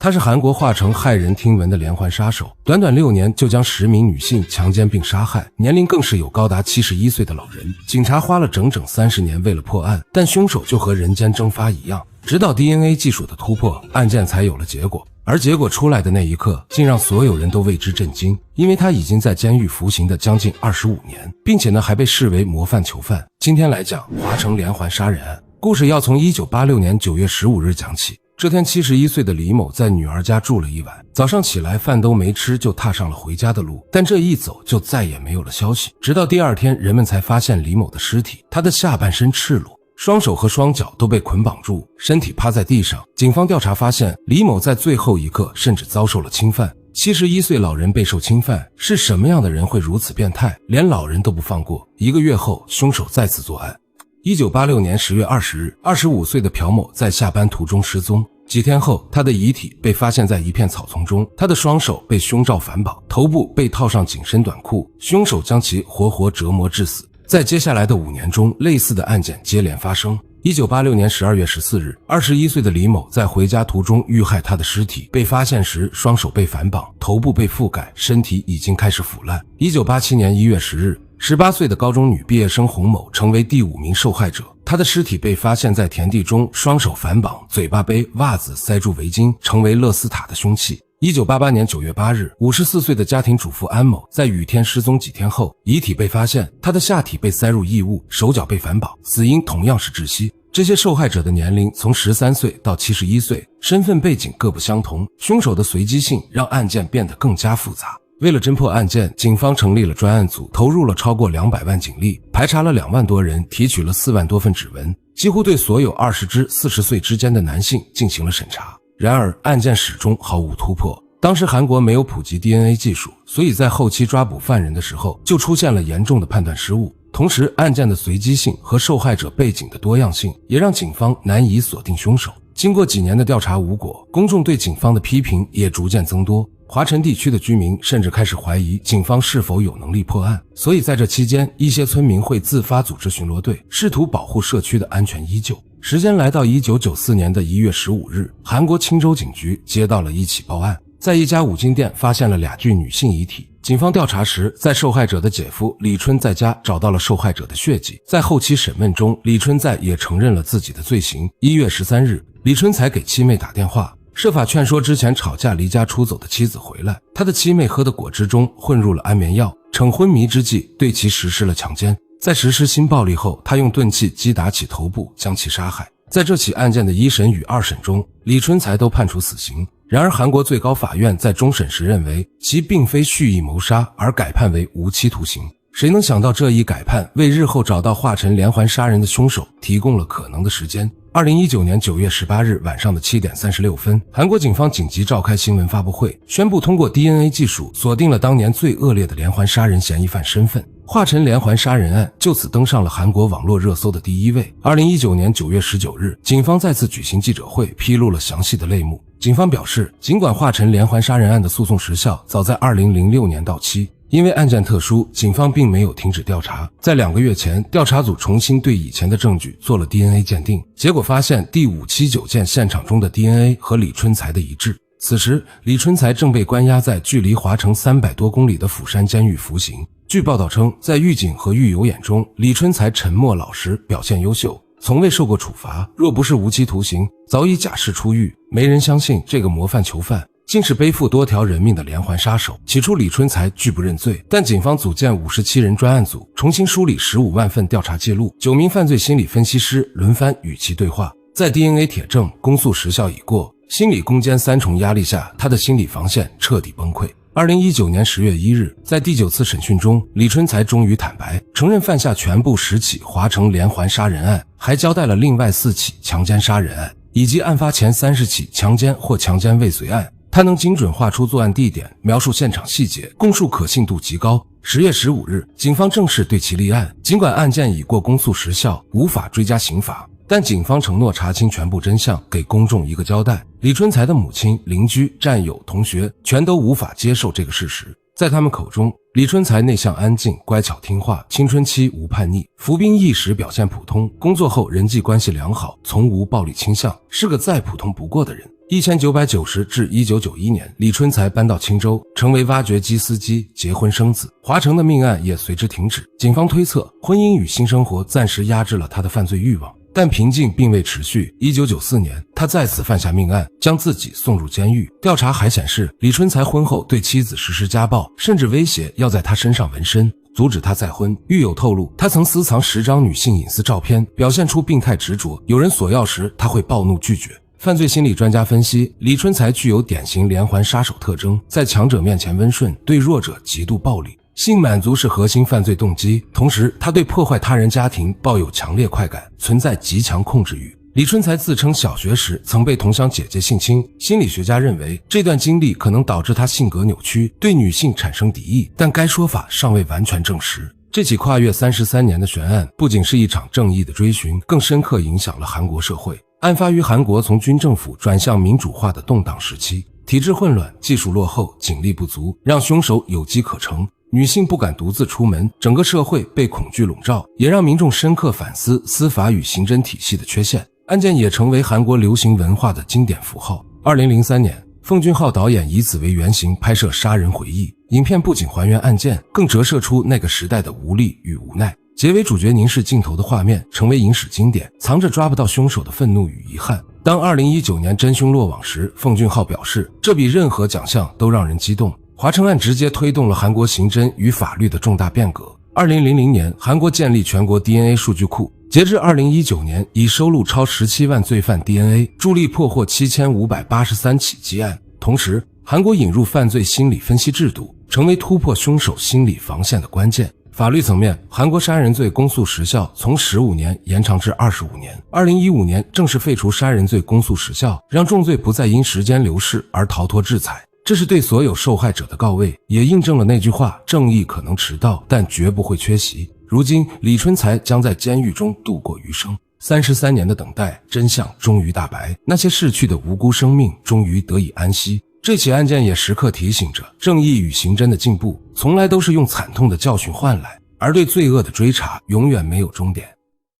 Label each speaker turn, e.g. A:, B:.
A: 他是韓國華城駭人聽聞的連環殺手，短短6年就將10名女性強姦並殺害，年齡更是有高達71歲的老人。警察花了整整30年為了破案，但兇手就和人間蒸發一樣。直到 DNA 技術的突破，案件才有了結果。而結果出來的那一刻，竟讓所有人都為之震驚，因為他已經在監獄服刑的將近25年，並且呢還被視為模範囚犯。今天來講華城連環殺人案，故事要從1986年9月15日講起。這天71歲的李某在女兒家住了一晚，早上起來飯都沒吃就踏上了回家的路，但這一走就再也沒有了消息。直到第二天，人們才發現李某的屍體，他的下半身赤裸，双手和双腳都被捆綁住，身體趴在地上。警方調查發現，李某在最後一刻甚至遭受了侵犯。71歲老人備受侵犯，是什麼樣的人會如此變態，連老人都不放過？1個月後，兇手再次作案。1986年10月20日，25歲的朴某在下班途中失蹤。幾天後，他的遺體被發現在一片草叢中，他的双手被胸罩反綁，頭部被套上緊身短褲，兇手将其活活折磨致死。在接下來的5年中，類似的案件接連發生。1986年12月14日，21岁的李某在回家途中遇害，他的屍體被發現時，双手被反綁，頭部被覆蓋，身體已經開始腐爛。1987年1月10日，18歲的高中女畢業生洪某成為第5名受害者，她的屍體被發現在田地中，雙手反綁，嘴巴被襪子塞住圍巾，成為勒斯塔的凶器。1988年9月8日，54歲的家庭主婦安某在雨天失踪几天後，遺體被發現，她的下體被塞入異物，手腳被反綁，死因同樣是窒息。這些受害者的年齡從13歲到71歲，身份背景各不相同，兇手的隨機性讓案件變得更加複雜。為了侦破案件，警方成立了專案組，投入了超過200萬警力，排查了2萬多人，提取了4萬多份指紋，幾乎對所有20至40歲之間的男性進行了審查。然而，案件始終毫無突破。当时韓國沒有普及 DNA 技術，所以在後期抓捕犯人的時候，就出現了嚴重的判斷失誤。同時，案件的隨機性和受害者背景的多樣性，也讓警方難以鎖定兇手。經過幾年的調查無果，公眾對警方的批評也逐漸增多。華城地區的居民甚至開始懷疑警方是否有能力破案，所以在這期間，一些村民會自發組織巡邏隊，試圖保護社區的安全依舊。時間來到1994年的1月15日，韓國青州警局接到了一起報案，在一家五金店發現了2具女性遺體。警方調查時，在受害者的姐夫李春在家找到了受害者的血跡。在後期審問中，李春在也承認了自己的罪行。1月13日，李春才給妻妹打電話，設法勸說之前吵架離家出走的妻子回來。他的妻妹喝的果汁中混入了安眠藥，趁昏迷之際對其實施了強姦。在實施性暴力後，他用鈍器擊打其頭部，將其殺害。在這起案件的1審與2審中，李春才都判處死刑。然而，韓國最高法院在終審時認為其並非蓄意謀殺，而改判為無期徒刑。誰能想到這一改判為日後找到華城連環殺人的兇手提供了可能的時間。2019年9月18日晚上的7點36分，韓國警方緊急召開新聞發布會，宣布通過 DNA 技術鎖定了當年最惡劣的連環殺人嫌疑犯身份。華城連環殺人案就此登上了韓國網絡熱搜的第1位。2019年9月19日，警方再次舉行記者會，披露了詳細的內幕。警方表示，儘管華城連環殺人案的訴訟時效早在2006年到期，因為案件特殊，警方並沒有停止調查。在2個月前，調查組重新對以前的證據做了 DNA 鑑定，結果發現第579件現場中的 DNA 和李春才的一致。此時，李春才正被關押在距離華城300多公里的釜山監獄服刑。據報道稱，在獄警和獄友眼中，李春才沉默老實，表現優秀，從未受過處罰，若不是無期徒刑，早已假釋出獄。沒人相信這個模範囚犯竟是背負多條人命的連環殺手。起初李春才拒不認罪，但警方組建57人專案組，重新梳理15萬份調查記錄，9名犯罪心理分析師輪番與其對話。在 DNA 鐵證、公訴時效已過、心理攻堅3重壓力下，他的心理防線徹底崩潰。2019年10月1日，在第9次審訊中，李春才終於坦白，承認犯下全部10起華城連環殺人案，還交代了另外4起強姦殺人案，以及案發前30起強姦或強姦未遂案。他能精準畫出作案地點，描述現場細節，供述可信度極高。10月15日，警方正式对其立案。儘管案件已過公訴時效，無法追加刑罰，但警方承諾查清全部真相，給公眾一個交代。李春才的母親、鄰居、戰友、同學全都無法接受這個事實。在他們口中，李春才內向安靜、乖巧聽話，青春期無叛逆，服兵役時表現普通，工作後人際關係良好，從無暴力傾向，是個再普通不過的人。1990至1991年，李春才搬到青州，成為挖掘機司機，結婚生子。華城的命案也隨之停止。警方推測，婚姻與性生活暫時壓制了他的犯罪慾望。但平靜並未持續。1994年，他再次犯下命案，將自己送入監獄。調查還顯示，李春才婚後對妻子實施家暴，甚至威脅要在他身上紋身，阻止他再婚。獄友透露，他曾私藏10張女性隱私照片，表現出病態執着，有人索要時他會暴怒拒絕。犯罪心理專家分析，李春才具有典型連環殺手特徵，在強者面前溫順，对弱者極度暴力。性滿足是核心犯罪動機，同時他对破壞他人家庭抱有强烈快感，存在極強控制欲。李春才自稱小學時曾被同鄉姐姐性侵，心理學家認為這段經歷可能導致他性格扭曲，對女性產生敵意，但該說法尚未完全證實。這起跨越33年的懸案不僅是一場正義的追尋，更深刻影響了韓國社會。案發於韓國從軍政府轉向民主化的動盪時期，體制混亂，技術落後，警力不足，讓兇手有機可乘。女性不敢獨自出門，整個社會被恐懼籠罩，也讓民眾深刻反思司法與刑偵體系的缺陷。案件也成為韓國流行文化的經典符號。2003年，奉俊昊導演以此為原型拍攝《殺人回憶》，影片不僅還原案件，更折射出那個時代的無力與無奈。結尾主角凝視鏡頭的畫面成為影史經典，藏着抓不到兇手的憤怒與遺憾。當2019年真兇落網時，奉俊昊表示，這比任何獎項都讓人激動。華城案直接推動了韓國刑偵與法律的重大變革。2000年，韓國建立全國 DNA 數據庫，截至2019年，已收錄超17萬罪犯 DNA， 助力破獲7583起積案。同時，韓國引入犯罪心理分析制度，成為突破兇手心理防線的關鍵。法律層面，韓國殺人罪公訴時效從15年延長至25年。2015年正式廢除殺人罪公訴時效，讓重罪不再因時間流逝而逃脫制裁。這是對所有受害者的告慰，也印證了那句話：正義可能遲到，但絕不會缺席。如今，李春才將在監獄中度過餘生。33年的等待，真相終於大白，那些逝去的無辜生命終於得以安息。這起案件也時刻提醒着，正義與刑偵的進步，從來都是用慘痛的教訓換來，而對罪惡的追查，永遠沒有終點。